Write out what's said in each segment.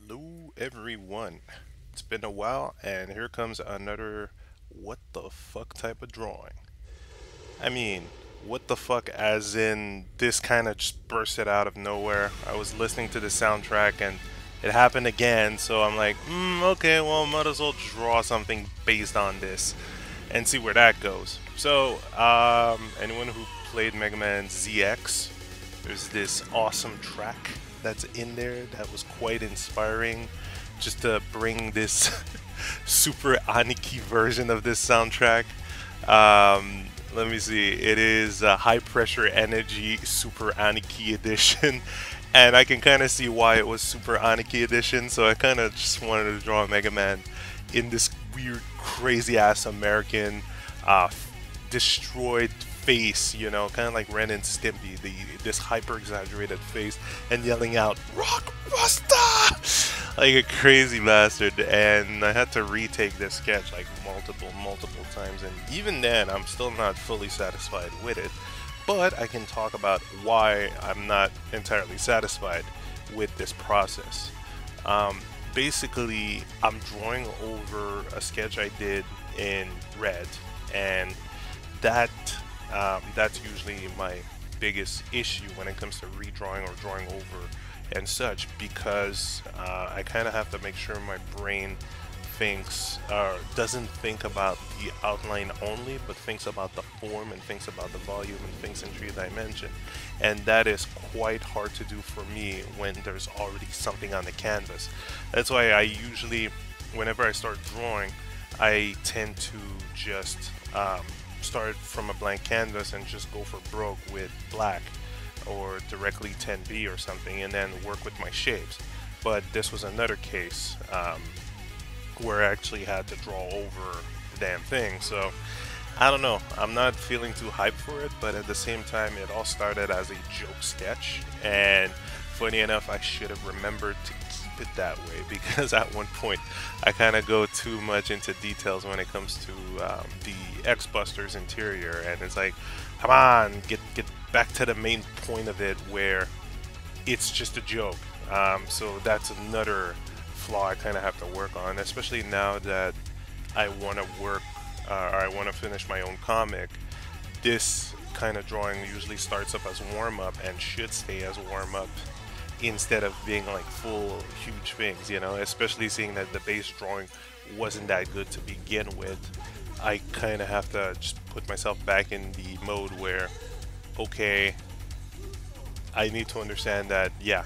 Hello, everyone. It's been a while, and here comes another what the fuck type of drawing. I mean, what the fuck, as in this kind of just bursted out of nowhere. I was listening to the soundtrack and it happened again, so I'm like, okay, well, might as well draw something based on this and see where that goes. So, anyone who played Mega Man ZX, there's this awesome track that's in there that was quite inspiring just to bring this super Aniki version of this soundtrack. Let me see. It is a High Pressure Energy Super Aniki Edition. And I can kind of see why it was Super Aniki Edition. So I kind of just wanted to draw Mega Man in this weird, crazy ass American uh, destroyed face, kind of like Ren and Stimpy, this hyper exaggerated face, and yelling out "Rockbusta!" like a crazy bastard. And I had to retake this sketch like multiple times, and even then, I'm still not fully satisfied with it. But I can talk about why I'm not entirely satisfied with this process. Um, Basically, I'm drawing over a sketch I did in red, and that that's usually my biggest issue when it comes to redrawing or drawing over and such, because I kind of have to make sure my brain thinks doesn't think about the outline only, but thinks about the form and thinks about the volume and thinks in three dimension, and that is quite hard to do for me when there's already something on the canvas. That's why I usually, whenever I start drawing, I tend to just start from a blank canvas and just go for broke with black or directly 10B or something, and then work with my shapes. But this was another case where I actually had to draw over the damn thing. So I don't know. I'm not feeling too hyped for it, but at the same time, it all started as a joke sketch. And funny enough, I should have remembered to keep it that way because at one point I kind of go too much into details when it comes to the X-Buster's interior, and it's like, come on, get back to the main point of it where it's just a joke. So that's another flaw I kind of have to work on, especially now that I want to work or I want to finish my own comic. This kind of drawing usually starts up as warm up and should stay as warm up instead of being like full huge things, especially seeing that the base drawing wasn't that good to begin with. I kind of have to just put myself back in the mode where, okay, I need to understand that, yeah,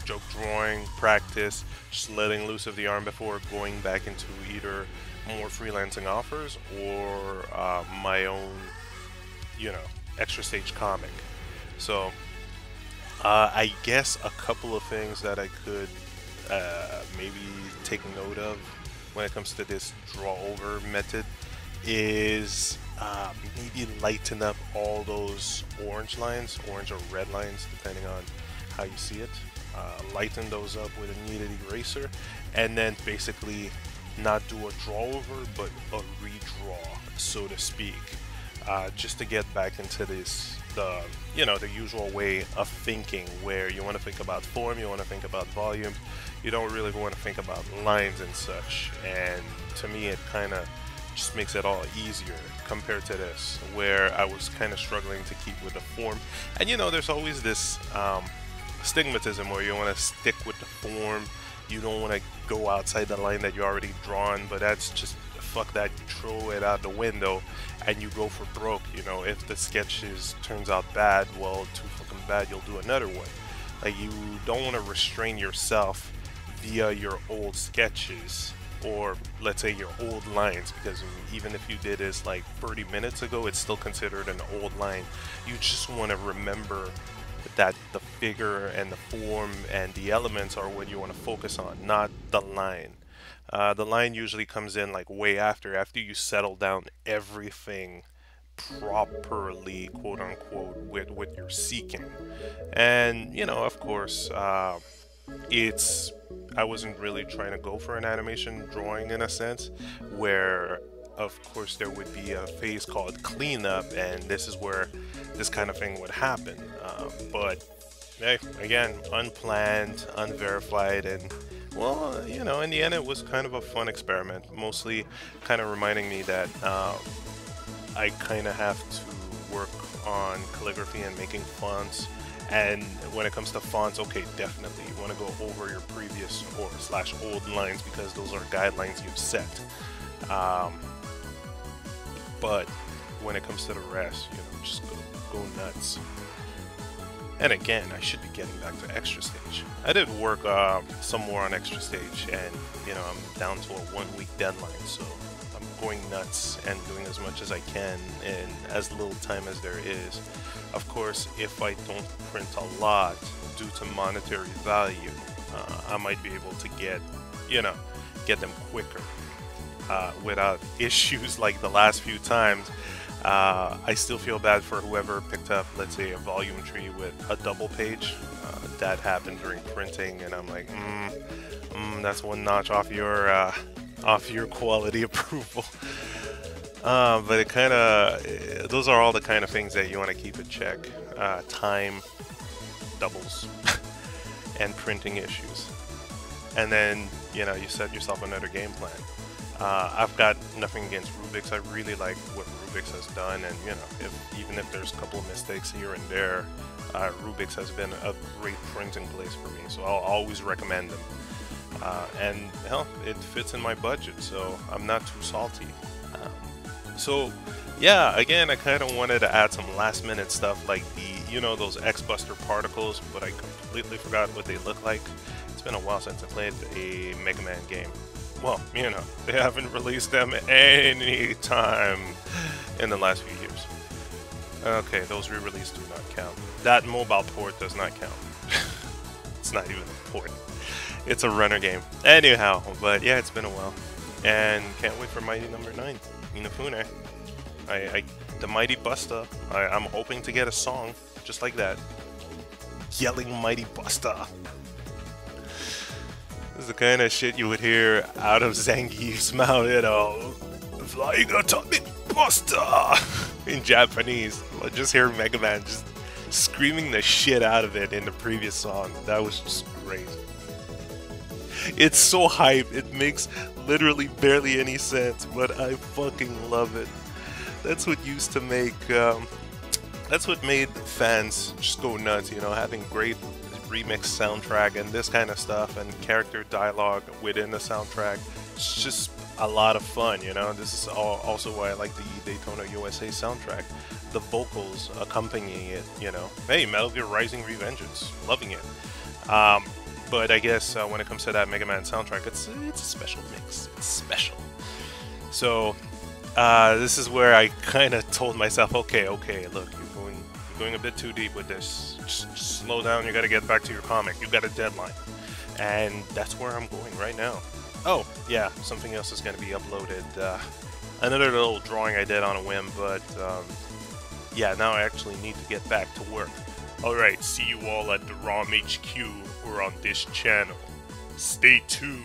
joke drawing, practice, just letting loose of the arm before going back into either more freelancing offers or my own, extra stage comic. So I guess a couple of things that I could maybe take note of when it comes to this draw over method is maybe lighten up all those orange lines, orange or red lines, depending on how you see it. Lighten those up with a kneaded eraser, and then basically not do a draw over but a redraw, so to speak, just to get back into the usual way of thinking, where you want to think about form, you want to think about volume, you don't really want to think about lines and such. And to me, it kind of just makes it all easier compared to this, where I was kind of struggling to keep with the form. And there's always this stigmatism where you want to stick with the form, you don't want to go outside the line that you already drawn, but that's just fuck that. You throw it out the window and you go for broke. If the sketches turns out bad, well, too fucking bad, you'll do another one. Like, you don't want to restrain yourself via your old sketches, or let's say your old lines, because even if you did this like 30 minutes ago, it's still considered an old line. You just want to remember that the figure and the form and the elements are what you want to focus on, not the line. The line usually comes in like way after you settle down everything properly, quote unquote, with what you're seeking. And of course, it's I wasn't really trying to go for an animation drawing in a sense, where of course there would be a phase called cleanup, and this is where this kind of thing would happen. But hey, again, unplanned, unverified, and Well, you know, in the end, it was kind of a fun experiment, mostly kind of reminding me that I kind of have to work on calligraphy and making fonts. And when it comes to fonts, okay, definitely you want to go over your previous or slash old lines because those are guidelines you've set. But when it comes to the rest, you know, just go nuts. And again, I should be getting back to Extra Stage. I did work some more on Extra Stage, and you know, I'm down to a 1-week deadline, so I'm going nuts and doing as much as I can in as little time as there is. Of course, if I don't print a lot due to monetary value, I might be able to get them quicker without issues like the last few times. I still feel bad for whoever picked up, let's say, a volume tree with a double page. That happened during printing, and I'm like, that's one notch off your quality approval. But it kind of, those are all the kind of things that you want to keep in check. Time, doubles, and printing issues. And then, you know, you set yourself another game plan. I've got nothing against Rubik's. I really like what Rubik's has done, and you know, even if there's a couple of mistakes here and there, Rubik's has been a great printing place for me, so I'll always recommend them. And hell, it fits in my budget, so I'm not too salty. So yeah, again, I kind of wanted to add some last minute stuff like those X-Buster particles, but I completely forgot what they look like. It's been a while since I played a Mega Man game. Well, you know, they haven't released them any time in the last few years. Okay, those re-releases do not count. That mobile port does not count. It's not even a port. It's a runner game. Anyhow, but yeah, it's been a while. And can't wait for Mighty number 9, Inafune. The Mighty Busta. I'm hoping to get a song just like that. Yelling Mighty Busta. This is the kind of shit you would hear out of Zangief's mouth, you know. Flying Atomic Buster! In Japanese. I'll just hear Mega Man just screaming the shit out of it in the previous song. That was just great. It's so hype, it makes literally barely any sense, but I fucking love it. That's what used to make, that's what made fans just go nuts, you know, having great remix soundtrack and this kind of stuff and character dialogue within the soundtrack. It's just a lot of fun, you know. This is also why I like the Daytona USA soundtrack. The vocals accompanying it, you know. Hey, Metal Gear Rising Revengeance, loving it. But I guess when it comes to that Mega Man soundtrack, it's a special mix. It's special. So this is where I kind of told myself, okay, look, you're going a bit too deep with this. Just slow down. You got to get back to your comic. You got a deadline, and that's where I'm going right now. Oh yeah, something else is going to be uploaded. Another little drawing I did on a whim, but yeah, now I actually need to get back to work. Alright, see you all at the ROMHQ or on this channel. Stay tuned.